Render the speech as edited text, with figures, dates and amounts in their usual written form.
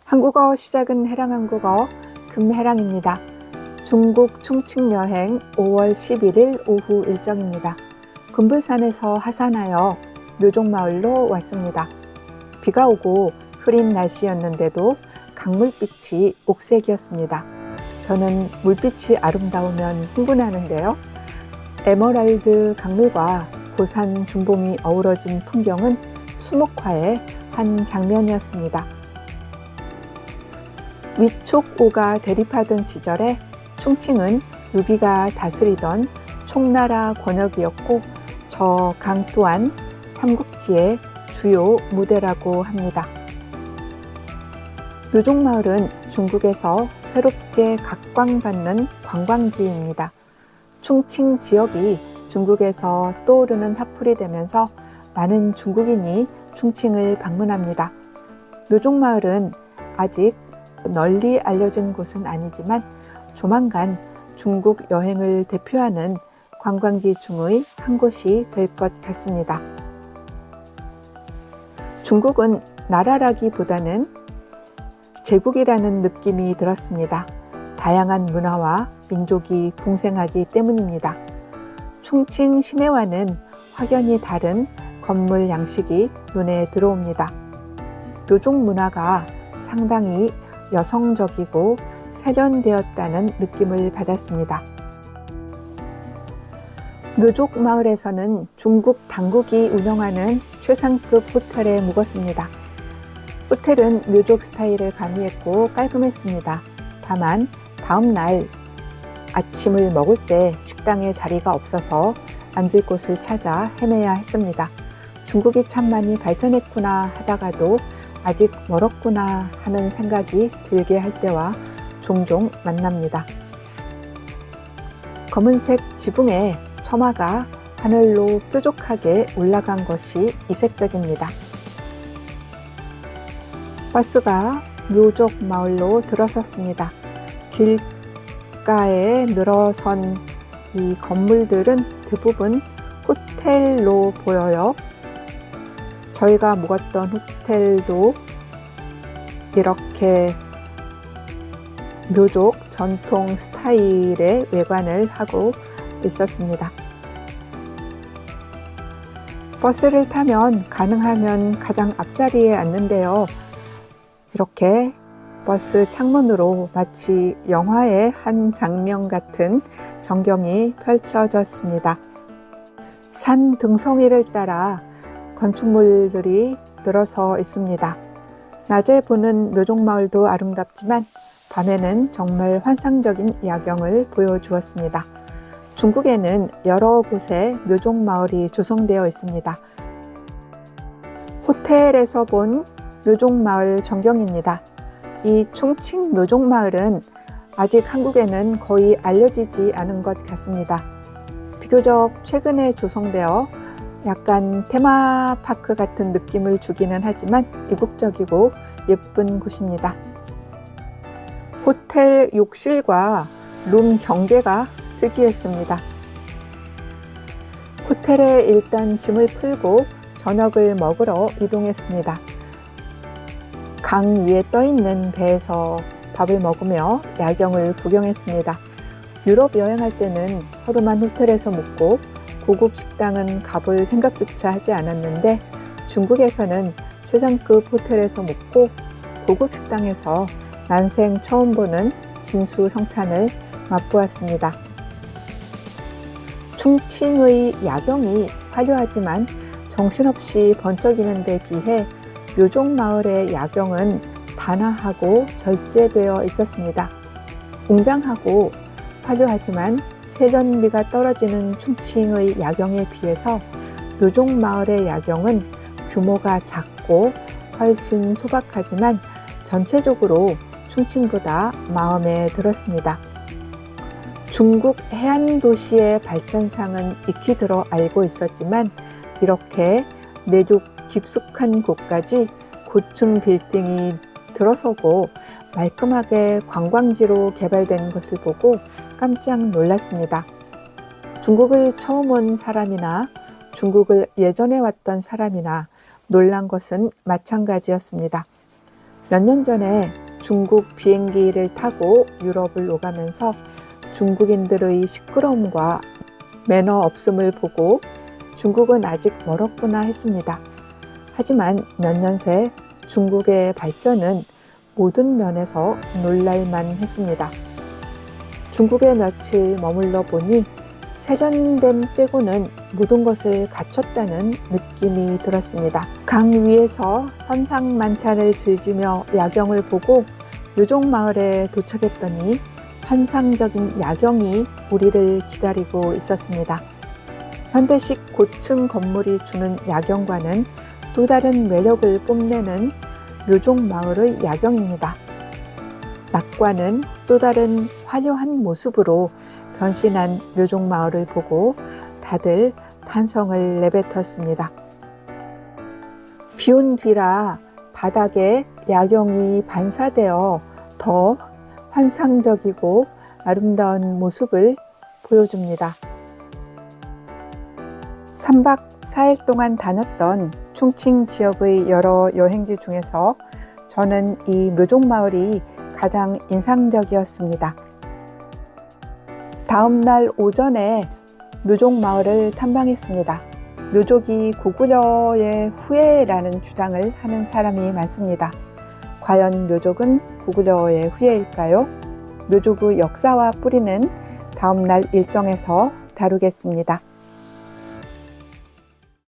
한국어 시작은 해랑한국어 금해랑입니다. 중국 충칭 여행 5월 11일 오후 일정입니다. 금불산에서 하산하여 묘종마을로 왔습니다. 비가 오고 흐린 날씨였는데도 강물빛이 옥색이었습니다. 저는 물빛이 아름다우면 흥분하는데요. 에메랄드 강물과 고산 중봉이 어우러진 풍경은 수목화의 한 장면이었습니다. 위촉오가 대립하던 시절에 충칭은 유비가 다스리던 총나라 권역이었고 저 강 또한 삼국지의 주요 무대라고 합니다. 묘종마을은 중국에서 새롭게 각광받는 관광지입니다. 충칭 지역이 중국에서 떠오르는 핫플이 되면서 많은 중국인이 충칭을 방문합니다. 묘종마을은 아직 널리 알려진 곳은 아니지만 조만간 중국 여행을 대표하는 관광지 중의 한 곳이 될 것 같습니다. 중국은 나라라기보다는 제국이라는 느낌이 들었습니다. 다양한 문화와 민족이 공생하기 때문입니다. 충칭 시내와는 확연히 다른 건물 양식이 눈에 들어옵니다. 묘종 문화가 상당히 여성적이고 세련되었다는 느낌을 받았습니다. 묘족마을에서는 중국 당국이 운영하는 최상급 호텔에 묵었습니다. 호텔은 묘족 스타일을 가미했고 깔끔했습니다. 다만 다음 날 아침을 먹을 때 식당에 자리가 없어서 앉을 곳을 찾아 헤매야 했습니다. 중국이 참 많이 발전했구나 하다가도 아직 멀었구나 하는 생각이 들게 할 때와 종종 만납니다. 검은색 지붕에 처마가 하늘로 뾰족하게 올라간 것이 이색적입니다. 버스가 묘족 마을로 들어섰습니다. 길가에 늘어선 이 건물들은 대부분 호텔로 보여요. 저희가 묵었던 호텔도 이렇게 묘족 전통 스타일의 외관을 하고 있었습니다. 버스를 타면 가능하면 가장 앞자리에 앉는데요. 이렇게 버스 창문으로 마치 영화의 한 장면 같은 전경이 펼쳐졌습니다. 산 등성이를 따라 건축물들이 늘어서 있습니다. 낮에 보는 묘종마을도 아름답지만 밤에는 정말 환상적인 야경을 보여주었습니다. 중국에는 여러 곳에 묘종마을이 조성되어 있습니다. 호텔에서 본 묘종마을 전경입니다. 이 충칭 묘종마을은 아직 한국에는 거의 알려지지 않은 것 같습니다. 비교적 최근에 조성되어 약간 테마파크 같은 느낌을 주기는 하지만 이국적이고 예쁜 곳입니다. 호텔 욕실과 룸 경계가 특이했습니다. 호텔에 일단 짐을 풀고 저녁을 먹으러 이동했습니다. 강 위에 떠있는 배에서 밥을 먹으며 야경을 구경했습니다. 유럽 여행할 때는 하루만 호텔에서 묵고 고급 식당은 가볼 생각조차 하지 않았는데 중국에서는 최상급 호텔에서 묵고 고급 식당에서 난생 처음 보는 진수성찬을 맛보았습니다. 충칭의 야경이 화려하지만 정신없이 번쩍이는 데 비해 묘종마을의 야경은 단아하고 절제되어 있었습니다. 웅장하고 화려하지만 세련미가 떨어지는 충칭의 야경에 비해서 묘종마을의 야경은 규모가 작고 훨씬 소박하지만 전체적으로 충칭보다 마음에 들었습니다. 중국 해안도시의 발전상은 익히 들어 알고 있었지만 이렇게 내륙 깊숙한 곳까지 고층 빌딩이 들어서고 말끔하게 관광지로 개발된 것을 보고 깜짝 놀랐습니다. 중국을 처음 온 사람이나 중국을 예전에 왔던 사람이나 놀란 것은 마찬가지였습니다. 몇 년 전에 중국 비행기를 타고 유럽을 오가면서 중국인들의 시끄러움과 매너 없음을 보고 중국은 아직 멀었구나 했습니다. 하지만 몇 년 새 중국의 발전은 모든 면에서 놀랄만 했습니다. 중국에 며칠 머물러 보니 세련됨 빼고는 모든 것을 갖췄다는 느낌이 들었습니다. 강 위에서 선상만찬을 즐기며 야경을 보고 묘종마을에 도착했더니 환상적인 야경이 우리를 기다리고 있었습니다. 현대식 고층 건물이 주는 야경과는 또 다른 매력을 뽐내는 묘종마을의 야경입니다. 낮과는 또 다른 화려한 모습으로 변신한 묘종마을을 보고 다들 탄성을 내뱉었습니다. 비온 뒤라 바닥에 야경이 반사되어 더 환상적이고 아름다운 모습을 보여줍니다. 3박 4일 동안 다녔던 충칭 지역의 여러 여행지 중에서 저는 이 묘종마을이 가장 인상적이었습니다. 다음 날 오전에 묘종마을을 탐방했습니다. 묘족이 고구려의 후예라는 주장을 하는 사람이 많습니다. 과연 묘족은 고구려의 후예일까요? 묘족의 역사와 뿌리는 다음 날 일정에서 다루겠습니다.